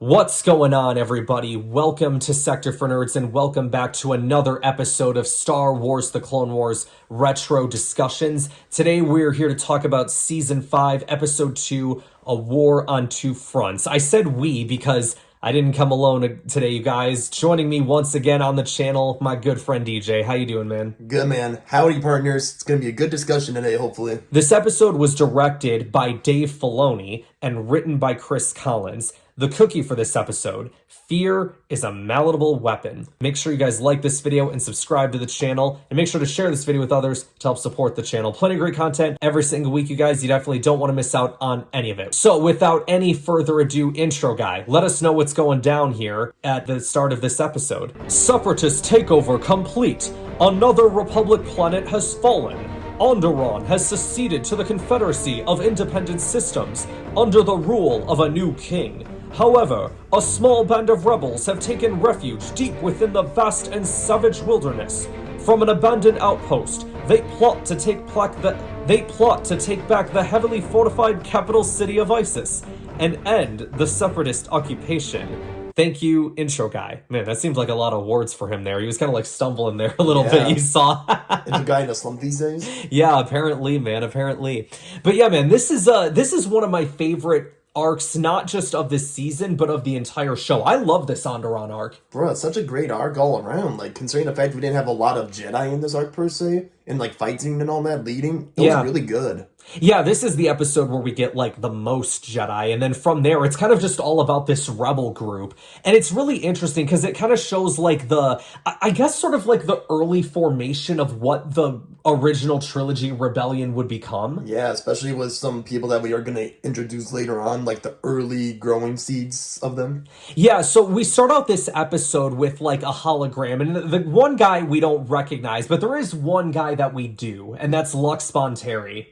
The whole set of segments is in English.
What's going on, everybody? Welcome to Sector for Nerds, and welcome back to another episode of Star Wars The Clone Wars Retro Discussions. Today, we're here to talk about Season 5, Episode 2, A War on Two Fronts. I said we because I didn't come alone today, you guys. Joining me once again on the channel, my good friend DJ. How you doing, man? Good, man. Howdy, partners. It's going to be a good discussion today, hopefully. This episode was directed by Dave Filoni and written by Chris Collins. The cookie for this episode: fear is a malleable weapon. Make sure you guys like this video and subscribe to the channel, and make sure to share this video with others to help support the channel. Plenty of great content every single week, you guys. You definitely don't want to miss out on any of it. So without any further ado, intro guy, let us know what's going down here at the start of this episode. Separatist takeover complete. Another Republic planet has fallen. Onderon has seceded to the Confederacy of Independent Systems under the rule of a new king. However, a small band of rebels have taken refuge deep within the vast and savage wilderness. From an abandoned outpost, they plot to take back the heavily fortified capital city of Isis and end the Separatist occupation. Thank you, intro guy. Man, that seems like a lot of words for him there. He was kind of like stumbling there a little bit, you saw. Is a guy in a slump these days? Yeah, apparently, man, apparently. But yeah, man, this is one of my favorite arcs, not just of this season, but of the entire show. I love this Onderon arc. Bro, it's such a great arc all around. Like, considering the fact we didn't have a lot of Jedi in this arc per se, and like fighting and all that leading, it was really good. Yeah, this is the episode where we get, like, the most Jedi, and then from there, it's kind of just all about this rebel group. And it's really interesting, because it kind of shows, like, I guess sort of, like, the early formation of what the original trilogy rebellion would become. Yeah, especially with some people that we are going to introduce later on, like the early growing seeds of them. Yeah, so we start out this episode with, like, a hologram, and the one guy we don't recognize, but there is one guy that we do, and that's Lux Bonteri.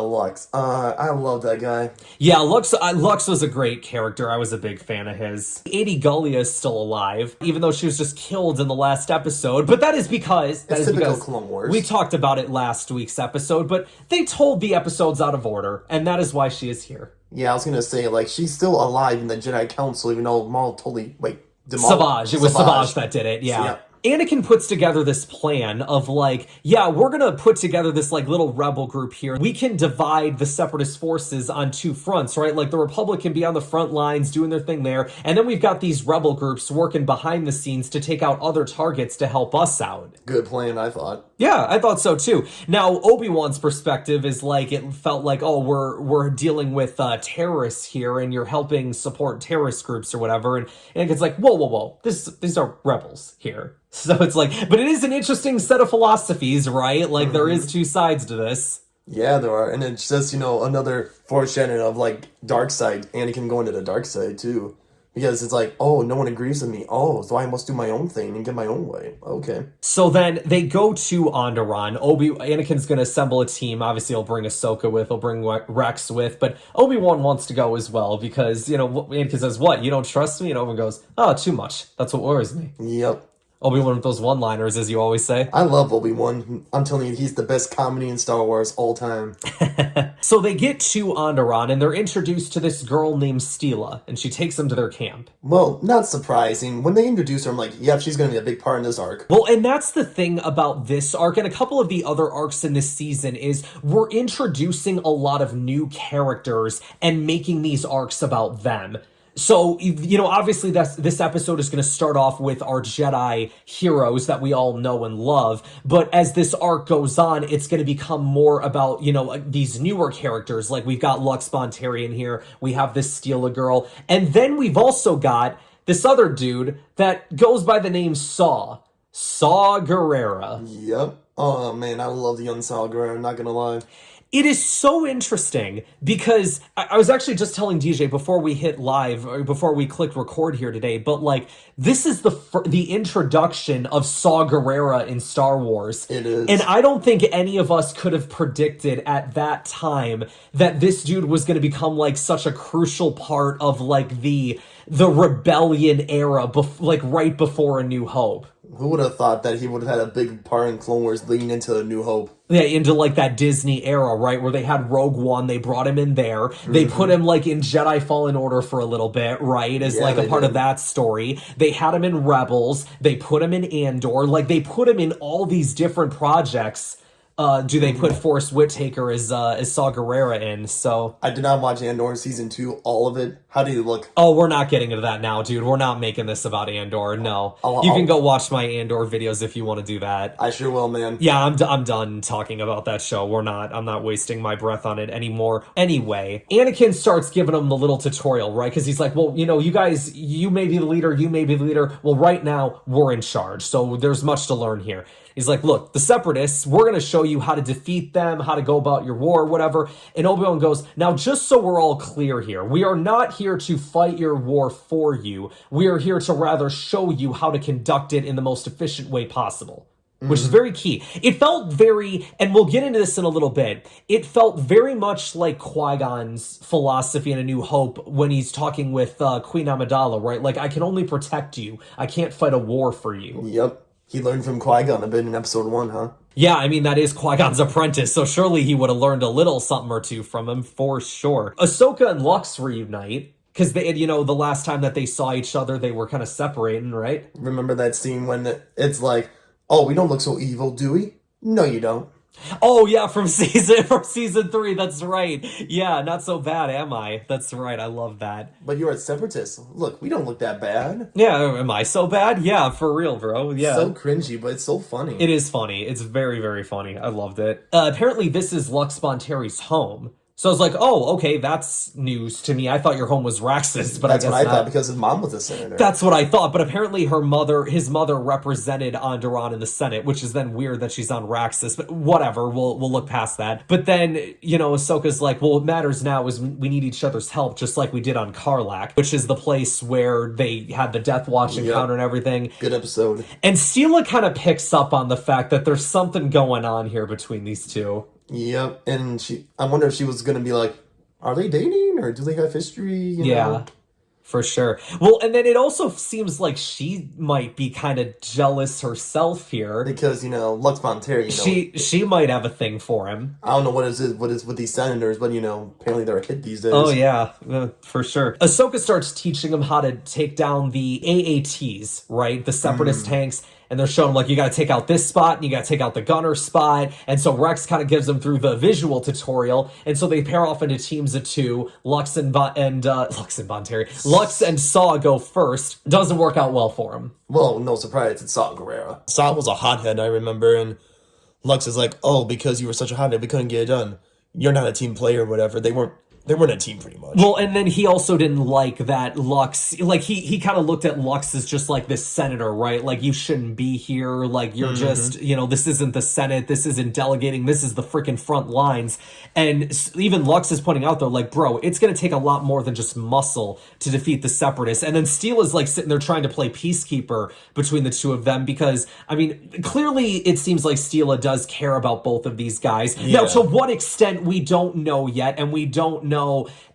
Lux. I love that guy. Yeah, Lux was a great character. I was a big fan of his. Adi Gullia is still alive, even though she was just killed in the last episode. But that is because Clone Wars. We talked about it last week's episode, but they told the episodes out of order, and that is why she is here. Yeah, I was gonna say, like, she's still alive in the Jedi Council, even though Maul totally, Savage. It was Savage that did it, yeah. Yeah. Anakin puts together this plan of, like, yeah, we're gonna put together this, like, little rebel group here. We can divide the Separatist forces on two fronts, right? Like, the Republic can be on the front lines doing their thing there, and then we've got these rebel groups working behind the scenes to take out other targets to help us out. Good plan, I thought. Yeah, I thought so too. Now, Obi-Wan's perspective is like, it felt like, oh, we're dealing with terrorists here, and you're helping support terrorist groups or whatever, and it's like, whoa, these are rebels here. So it's like, but it is an interesting set of philosophies, right? Like, there is two sides to this. Yeah, there are, and it's just, another foreshadowing of, like, dark side, Anakin going to the dark side, too. Because it's like, oh, no one agrees with me. Oh, so I must do my own thing and get my own way. Okay. So then they go to Onderon. Anakin's going to assemble a team. Obviously, he'll bring Ahsoka with. He'll bring Rex with. But Obi-Wan wants to go as well because, Anakin says, what? You don't trust me? And Obi-Wan goes, oh, too much. That's what worries me. Yep. Obi-Wan with those one-liners, as you always say. I love Obi-Wan. I'm telling you, he's the best comedy in Star Wars all time. So they get to Onderon, and they're introduced to this girl named Steela, and she takes them to their camp. Well, not surprising. When they introduce her, I'm like, yep, she's going to be a big part in this arc. Well, and that's the thing about this arc, and a couple of the other arcs in this season, is we're introducing a lot of new characters and making these arcs about them. So, obviously this episode is going to start off with our Jedi heroes that we all know and love, but as this arc goes on, it's going to become more about, these newer characters. Like, we've got Lux Bonteri in here, we have this Steela girl, and then we've also got this other dude that goes by the name Saw Gerrera. Yep. Oh, man, I love the young Saw Gerrera, I'm not going to lie. It is so interesting because I was actually just telling DJ before we hit live, or before we clicked record here today, but like, this is the introduction of Saw Gerrera in Star Wars. It is. And I don't think any of us could have predicted at that time that this dude was going to become like such a crucial part of like the rebellion era, like right before A New Hope. Who would have thought that he would have had a big part in Clone Wars leading into A New Hope? Yeah, into like that Disney era, right? Where they had Rogue One, they brought him in there. They put him like in Jedi Fallen Order for a little bit, right? As like a part of that story. They had him in Rebels. They put him in Andor. Like they put him in all these different projects. Do they put Forrest Whitaker as Saw Gerrera in? So I did not watch Andor season 2, all of it. How do you look? Oh, we're not getting into that now, dude. We're not making this about Andor. No, you can go watch my Andor videos if you want to do that. I sure will, man. Yeah, I'm done talking about that show. I'm not wasting my breath on it anymore. Anyway, Anakin starts giving him the little tutorial, right? Because he's like, well, you know, you guys, you may be the leader, you may be the leader. Well, right now, we're in charge, so there's much to learn here. He's like, look, the Separatists, we're going to show you how to defeat them, how to go about your war, whatever. And Obi-Wan goes, now, just so we're all clear here, we are not here to fight your war for you. We are here to rather show you how to conduct it in the most efficient way possible. Which is very key. It felt very, and we'll get into this in a little bit, it felt very much like Qui-Gon's philosophy in A New Hope when he's talking with Queen Amidala, right? Like, I can only protect you. I can't fight a war for you. Yep. He learned from Qui-Gon a bit in episode 1, huh? Yeah, I mean, that is Qui-Gon's apprentice, so surely he would have learned a little something or two from him, for sure. Ahsoka and Lux reunite, because they, you know, the last time that they saw each other, they were kind of separating, right? Remember that scene when it's like, oh, we don't look so evil, do we? No, you don't. Oh, yeah, from season 3, that's right. Yeah, not so bad, am I? That's right, I love that. But you're a separatist. Look, we don't look that bad. Yeah, am I so bad? Yeah, for real, bro. Yeah. So cringy, but it's so funny. It is funny. It's very, very funny. I loved it. Apparently, this is Lux Bontari's home. So I was like, oh, okay, that's news to me. I thought your home was Raxus, but that's I guess what I not. thought because his mom was a senator. That's what I thought, but apparently his mother represented Onderon in the Senate, which is then weird that she's on Raxus, but whatever, we'll look past that. But then, you know, Ahsoka's like, well, what matters now is we need each other's help, just like we did on Karlak, which is the place where they had the Death Watch encounter and everything. Good episode. And Steela kind of picks up on the fact that there's something going on here between these two. Yep, and I wonder if she was going to be like, are they dating or do they have history? You know? For sure. Well, and then it also seems like she might be kind of jealous herself here. Because, you know, Lux Bonteri, she might have a thing for him. I don't know what is with these senators, but, you know, apparently they're a hit these days. Oh, yeah, for sure. Ahsoka starts teaching him how to take down the AATs, right? The Separatist tanks. And they're showing him, like, you got to take out this spot, and you got to take out the gunner spot. And so Rex kind of gives them through the visual tutorial. And so they pair off into teams of 2. Lux and Saw go first. Doesn't work out well for him. Well, no surprise, it's Saw Gerrera. Saw was a hothead, I remember, and Lux is like, oh, because you were such a hothead, we couldn't get it done. You're not a team player or whatever. They weren't a team, pretty much. Well, and then he also didn't like that Lux, like, he kind of looked at Lux as just like this senator, right? Like, you shouldn't be here. Like, you're just, you know, this isn't the Senate. This isn't delegating. This is the freaking front lines. And even Lux is pointing out, though, like, bro, it's going to take a lot more than just muscle to defeat the Separatists. And then Steela is, like, sitting there trying to play peacekeeper between the two of them because, I mean, clearly it seems like Steela does care about both of these guys. Yeah. Now, to what extent, we don't know yet, and we don't know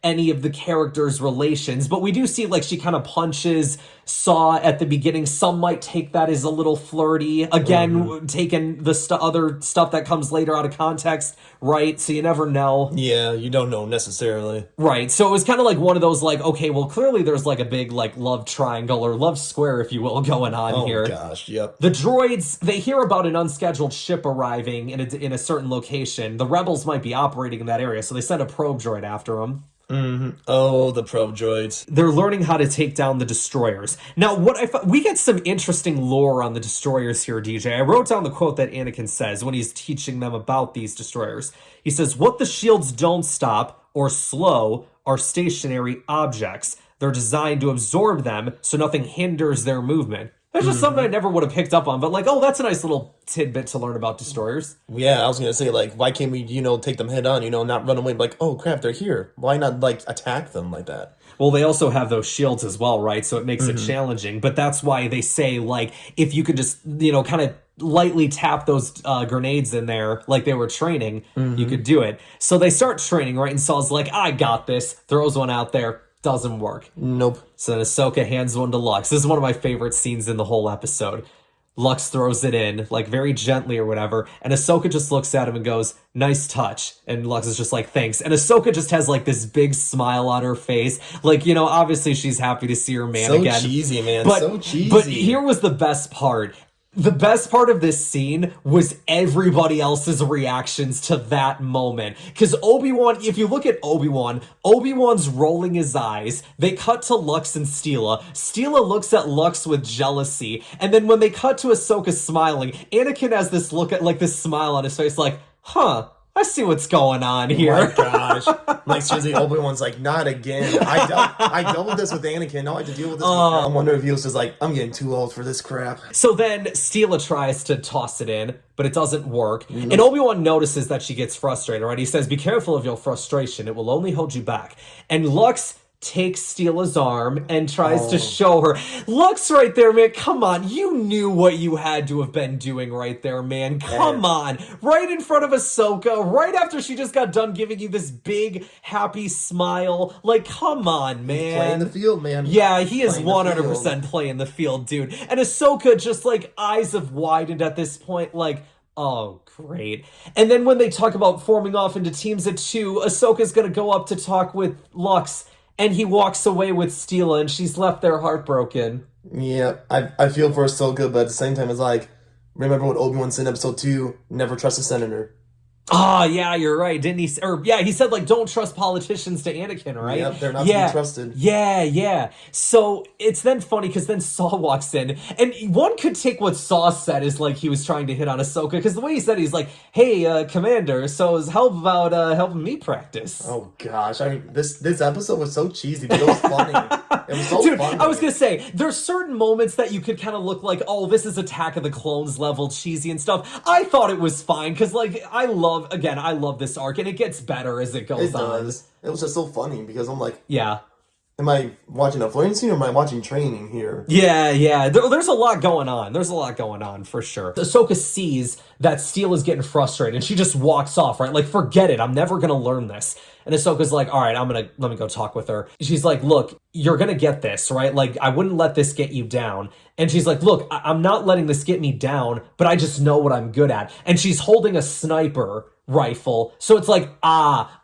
any of the characters' relations, but we do see, like, she kind of punches Saw at the beginning. Some might take that as a little flirty. Again, taking the other stuff that comes later out of context, right? So you never know. Yeah, you don't know necessarily. Right, so it was kind of like one of those, like, okay, well, clearly there's, like, a big, like, love triangle or love square, if you will, going on here. Oh, gosh, yep. The droids, they hear about an unscheduled ship arriving in a certain location. The rebels might be operating in that area, so they send a probe droid after them. Oh, the probe droids. They're learning how to take down the destroyers. Now, we get some interesting lore on the destroyers here, DJ. I wrote down the quote that Anakin says when he's teaching them about these destroyers. He says, what the shields don't stop or slow are stationary objects. They're designed to absorb them so nothing hinders their movement. That's just something I never would have picked up on, but, like, oh, that's a nice little tidbit to learn about destroyers. Yeah, I was going to say, like, why can't we, you know, take them head on, you know, not run away, like, oh, crap, they're here. Why not, like, attack them like that? Well, they also have those shields as well, right? So it makes it challenging, but that's why they say, like, if you could just, you know, kind of lightly tap those grenades in there like they were training, you could do it. So they start training, right? And Saw's like, I got this, throws one out there. Doesn't work. Nope. So then Ahsoka hands one to Lux. This is one of my favorite scenes in the whole episode. Lux throws it in, like, very gently or whatever, and Ahsoka just looks at him and goes, nice touch. And Lux is just like, thanks. And Ahsoka just has, like, this big smile on her face. Like, you know, obviously she's happy to see her man again. So cheesy, man. But, so cheesy. But here was the best part. The best part of this scene was everybody else's reactions to that moment. Because Obi-Wan, if you look at Obi-Wan, Obi-Wan's rolling his eyes. They cut to Lux and Steela. Steela looks at Lux with jealousy. And then when they cut to Ahsoka smiling, Anakin has this look at, like, this smile on his face, like, huh, I see what's going on here. Oh my gosh. Like, seriously, Obi-Wan's like, not again. I dealt with this with Anakin. Now I have to deal with this with him. I wonder if he was just like, I'm getting too old for this crap. So then Steela tries to toss it in, but it doesn't work. And Obi-Wan notices that she gets frustrated, right? He says, be careful of your frustration. It will only hold you back. And Lux takes Steela's arm and tries to show her. Lux right there, man. Come on. You knew what you had to have been doing right there, man. Come on. Right in front of Ahsoka, right after she just got done giving you this big, happy smile. Like, come on, man. He's playing the field, man. Yeah, he is 100% playing the field, dude. And Ahsoka just, like, eyes have widened at this point, like, oh, great. And then when they talk about forming off into teams of two, Ahsoka's gonna go up to talk with Lux, and he walks away with Steela, and she's left there heartbroken. Yeah, I feel for Ahsoka, but at the same time, it's like, remember what Obi-Wan said in episode 2, never trust a senator. Oh, yeah, you're right, didn't he? Or, yeah, he said, like, don't trust politicians to Anakin, right? Yep, they're not to be trusted. Yeah. So, it's then funny, because then Saw walks in, and one could take what Saw said as, like, he was trying to hit on Ahsoka, because the way he said it, he's like, hey, Commander, so how about helping me practice? Oh, gosh, I mean, this episode was so cheesy, but it was funny. It was so funny. I was gonna say, there's certain moments that you could kind of look like, oh, this is Attack of the Clones level cheesy and stuff. I thought it was fine, because, like, I love this arc, and it gets better as it goes on. It was just so funny, because I'm like, yeah. Am I watching a flirting scene or am I watching training here? Yeah. There's a lot going on. There's a lot going on, for sure. Ahsoka sees that Steela is getting frustrated, and she just walks off, right? Like, forget it. I'm never gonna learn this. And Ahsoka's like, all right, let me go talk with her. She's like, look, you're gonna get this, right? Like, I wouldn't let this get you down. And she's like, look, I'm not letting this get me down, but I just know what I'm good at. And she's holding a sniper rifle. So it's like,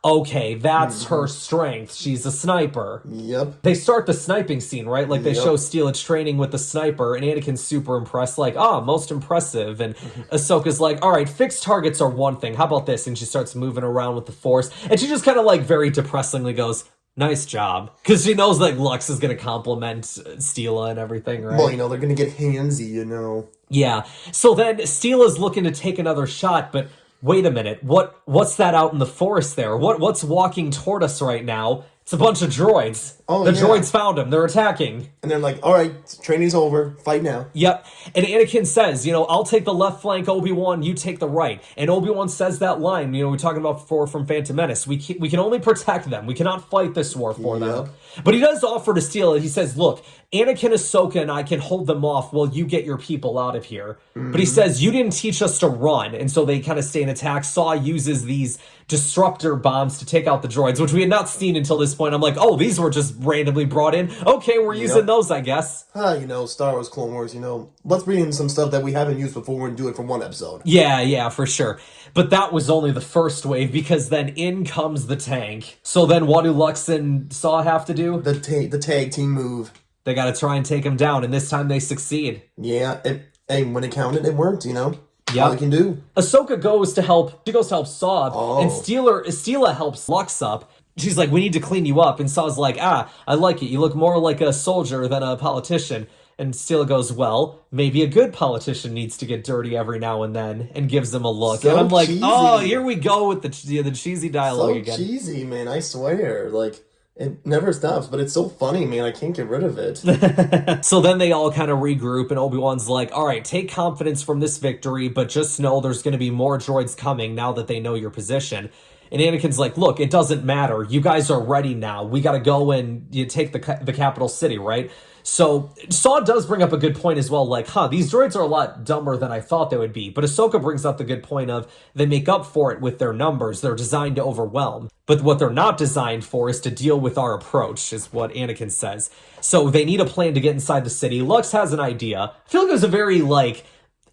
okay, that's her strength. She's a sniper. Yep. They start the sniping scene, right? Like, they show Steela training with the sniper, and Anakin's super impressed, like, most impressive. And Ahsoka's like, all right, fixed targets are one thing. How about this? And she starts moving around with the Force, and she just kind of, like, very depressingly goes, nice job. Because she knows, like, Lux is going to compliment Steela and everything, right? Well, they're going to get handsy, Yeah. So then Steela's looking to take another shot, but wait a minute. What's that out in the forest there? What's walking toward us right now? It's a bunch of droids. The droids found him. They're attacking. And they're like, all right, training's over. Fight now. Yep. And Anakin says, I'll take the left flank, Obi-Wan, you take the right. And Obi-Wan says that line, we're talking about before from Phantom Menace. We can only protect them. We cannot fight this war for them. But he does offer to steal it. He says, look, Anakin, Ahsoka, and I can hold them off while you get your people out of here. But he says, you didn't teach us to run. And so they kind of stay in attack. Saw uses these disruptor bombs to take out the droids, which we had not seen until this point. I'm like, oh, these were just randomly brought in. Okay, we're using those, I guess. Star Wars, Clone Wars, let's bring in some stuff that we haven't used before and do it for one episode. Yeah, for sure. But that was only the first wave, because then in comes the tank. So then what do Lux and Saw have to do? The tag team move. They gotta try and take him down, and this time they succeed. Yeah, when it counted, it worked, Yeah, all they can do. Ahsoka goes to help. She goes to help Saw, and Steela helps Lux up. She's like, we need to clean you up. And Saw's like, I like it. You look more like a soldier than a politician. And Steela goes, well, maybe a good politician needs to get dirty every now and then, and gives him a look. So and I'm like, cheesy. Oh, here we go with the cheesy dialogue again. So cheesy, man, I swear. Like, it never stops, but it's so funny, man. I can't get rid of it. So then they all kind of regroup, and Obi-Wan's like, all right, take confidence from this victory, but just know there's going to be more droids coming now that they know your position. And Anakin's like, look, it doesn't matter. You guys are ready now. We got to go and take the capital city, right? So Saw does bring up a good point as well, like, these droids are a lot dumber than I thought they would be. But Ahsoka brings up the good point of they make up for it with their numbers. They're designed to overwhelm. But what they're not designed for is to deal with our approach, is what Anakin says. So they need a plan to get inside the city. Lux has an idea. I feel like it was a very,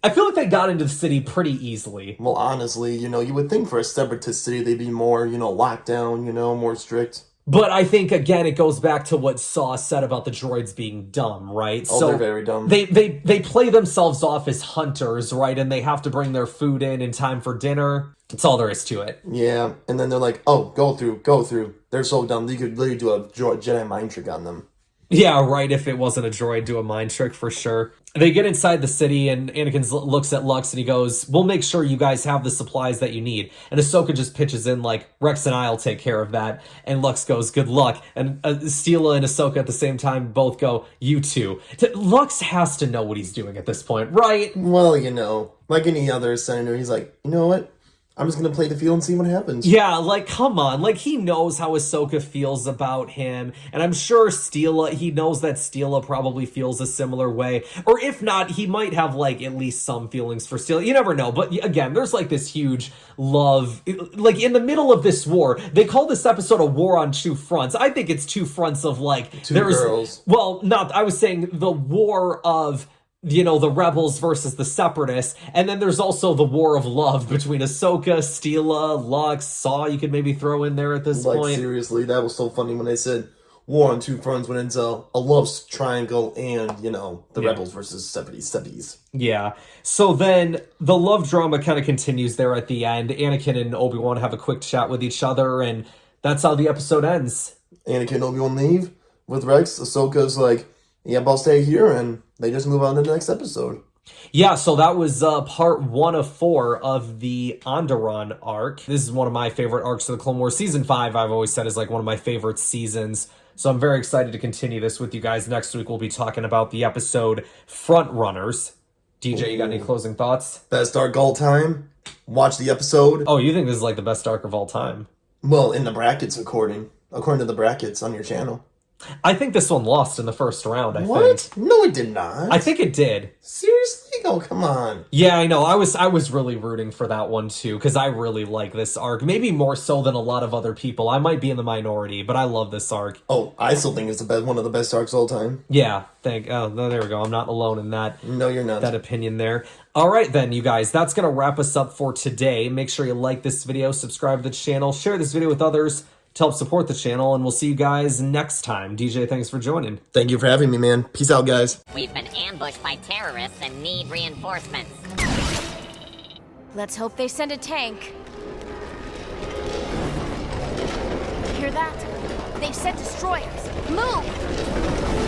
I feel like they got into the city pretty easily. Well, honestly, you know, you would think for a separatist city they'd be more, you know, locked down, you know, more strict. But I think, again, it goes back to what Saw said about the droids being dumb, right? Oh, they're very dumb. They play themselves off as hunters, right? And they have to bring their food in time for dinner. That's all there is to it. Yeah, and then they're like, oh, go through. They're so dumb, you could literally do a Jedi mind trick on them. Yeah, right, if it wasn't a droid, do a mind trick for sure. They get inside the city, and Anakin looks at Lux, and he goes, we'll make sure you guys have the supplies that you need. And Ahsoka just pitches in, like, Rex and I'll take care of that. And Lux goes, good luck. And Steela and Ahsoka at the same time both go, you too. Lux has to know what he's doing at this point, right? Well, you know, like any other senator, he's like, you know what? I'm just gonna play the field and see what happens. Yeah, like, come on. Like, he knows how Ahsoka feels about him. And I'm sure he knows that Steela probably feels a similar way. Or if not, he might have, like, at least some feelings for Steela. You never know. But again, there's, like, this huge love. Like, in the middle of this war, they call this episode a war on two fronts. I think it's two fronts of, like... Two girls. Well, I was saying the war of... you know, the rebels versus the separatists, and then there's also the war of love between Ahsoka, Steela, Lux, Saw, you could maybe throw in there at this point. Like, seriously, that was so funny when they said war on two fronts when it's a love triangle and, you know, the rebels versus seppies. Yeah. So then the love drama kind of continues there at the end. Anakin and Obi-Wan have a quick chat with each other, and that's how the episode ends. Anakin and Obi-Wan leave with Rex. Ahsoka's like, yep, I'll stay here, and they just move on to the next episode. Yeah, so that was part 1 of 4 of the Onderon arc. This is one of my favorite arcs of the Clone Wars. Season 5, I've always said, is like one of my favorite seasons. So I'm very excited to continue this with you guys. Next week, we'll be talking about the episode Front Runners. DJ, you got any closing thoughts? Best arc all time. Watch the episode. Oh, you think this is like the best arc of all time? Well, in the brackets, according to the brackets on your channel. I think this one lost in the first round, I think. No, it did not. I think it did. Seriously? Oh, come on. Yeah, I know. I was really rooting for that one, too, because I really like this arc. Maybe more so than a lot of other people. I might be in the minority, but I love this arc. Oh, I still think it's one of the best arcs of all time. Yeah, oh, there we go. I'm not alone in that. No, you're not. That opinion there. All right, then, you guys. That's going to wrap us up for today. Make sure you like this video, subscribe to the channel, share this video with others to help support the channel, and we'll see you guys next time. DJ, thanks for joining. Thank you for having me, man. Peace out, guys. We've been ambushed by terrorists and need reinforcements. Let's hope they send a tank. Hear that? They've sent destroyers. Move!